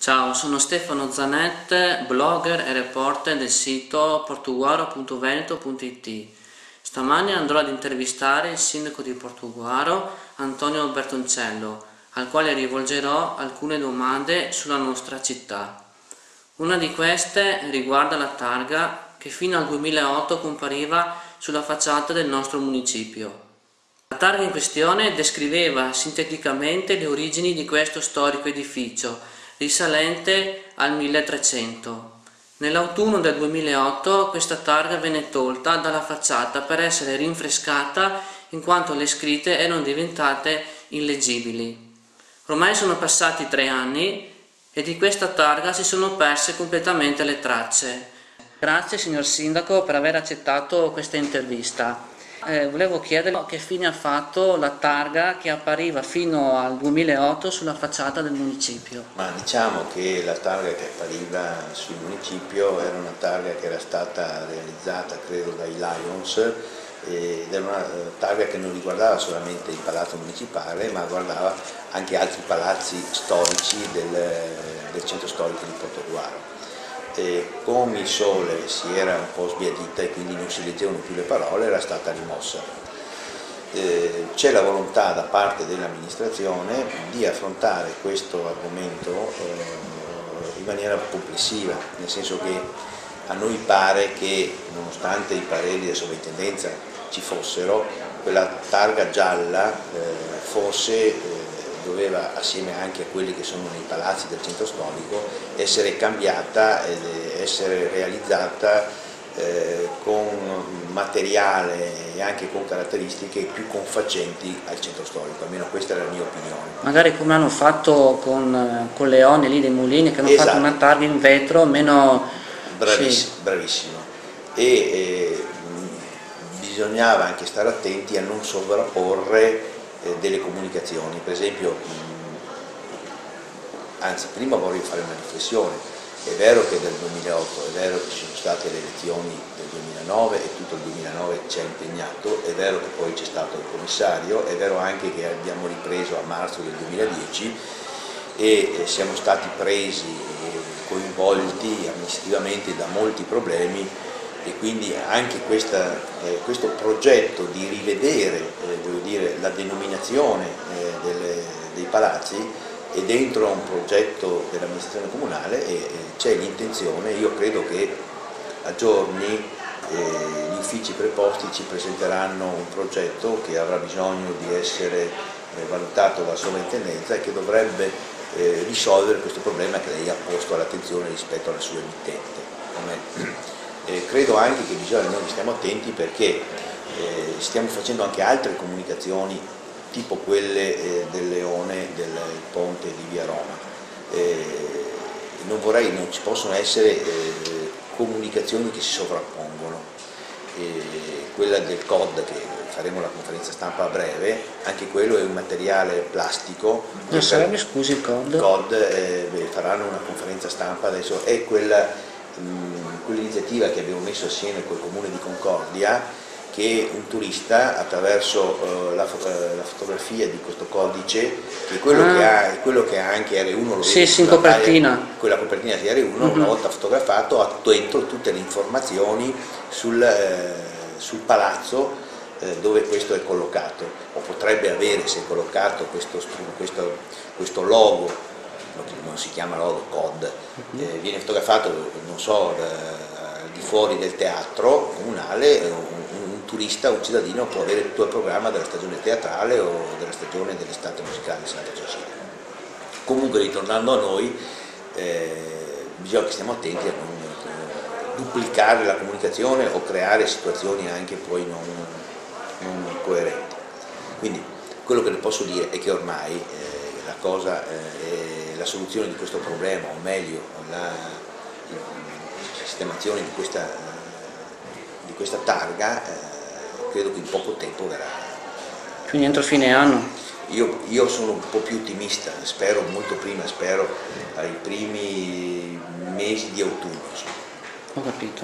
Ciao, sono Stefano Zanet, blogger e reporter del sito portuguaro.veneto.it. Stamani andrò ad intervistare il sindaco di Portuguaro, Antonio Bertoncello, al quale rivolgerò alcune domande sulla nostra città. Una di queste riguarda la targa che fino al 2008 compariva sulla facciata del nostro municipio. La targa in questione descriveva sinteticamente le origini di questo storico edificio, risalente al 1300. Nell'autunno del 2008 questa targa venne tolta dalla facciata per essere rinfrescata in quanto le scritte erano diventate illeggibili. Ormai sono passati 3 anni e di questa targa si sono perse completamente le tracce. Grazie signor Sindaco per aver accettato questa intervista. Volevo chiederle che fine ha fatto la targa che appariva fino al 2008 sulla facciata del municipio. Ma diciamo che la targa che appariva sul municipio era una targa che era stata realizzata credo dai Lions ed era una targa che non riguardava solamente il palazzo municipale ma guardava anche altri palazzi storici del centro storico di Portoguaro. Come il sole si era un po' sbiadita e quindi non si leggevano più le parole, era stata rimossa. C'è la volontà da parte dell'amministrazione di affrontare questo argomento in maniera complessiva, nel senso che a noi pare che nonostante i pareri della sovrintendenza ci fossero, quella targa gialla doveva, assieme anche a quelli che sono nei palazzi del centro storico, essere cambiata ed essere realizzata con materiale e anche con caratteristiche più confacenti al centro storico, almeno questa è la mia opinione. Magari come hanno fatto con Leone lì dei Mulini, che hanno fatto una targa in vetro meno... Bravissimo, sì. bravissimo. E bisognava anche stare attenti a non sovrapporre delle comunicazioni, per esempio, anzi prima voglio fare una riflessione, è vero che del 2008, è vero che ci sono state le elezioni del 2009 e tutto il 2009 ci ha impegnato, è vero che poi c'è stato il commissario, è vero anche che abbiamo ripreso a marzo del 2010 e siamo stati presi e coinvolti amministrativamente da molti problemi e quindi anche questo progetto di rivedere voglio dire, la denominazione dei palazzi è dentro un progetto dell'amministrazione comunale e c'è l'intenzione, io credo che a giorni gli uffici preposti ci presenteranno un progetto che avrà bisogno di essere valutato dalla sovrintendenza e che dovrebbe risolvere questo problema che lei ha posto all'attenzione rispetto alla sua emittente. Credo anche che noi stiamo attenti perché stiamo facendo anche altre comunicazioni tipo quelle del Leone, del ponte di via Roma. Non ci possono essere comunicazioni che si sovrappongono. Quella del COD, che faremo la conferenza stampa a breve, anche quello è un materiale plastico. Non sarebbe, scusi, il COD? Il COD faranno una conferenza stampa adesso, è quell'iniziativa che abbiamo messo assieme col Comune di Concordia, che un turista attraverso la fotografia di questo codice, che è quello che ha anche R1, sì, in copertina. Quella copertina di R1, una volta fotografato ha dentro tutte le informazioni sul palazzo dove questo è collocato, o potrebbe avere, se è collocato, questo logo, non si chiama logo, COD, viene fotografato, non so, di fuori del teatro comunale, un turista, un cittadino può avere tutto il programma della stagione teatrale o della stagione dell'estate musicale di Santa Cecilia. Comunque, ritornando a noi, bisogna che stiamo attenti a non duplicare la comunicazione o creare situazioni anche poi non coerenti. Quindi quello che le posso dire è che ormai la soluzione di questo problema, o meglio la sistemazione di questa targa, credo che in poco tempo verrà. Quindi entro fine anno? Io sono un po' più ottimista, spero molto prima, spero ai primi mesi di autunno. Ho capito.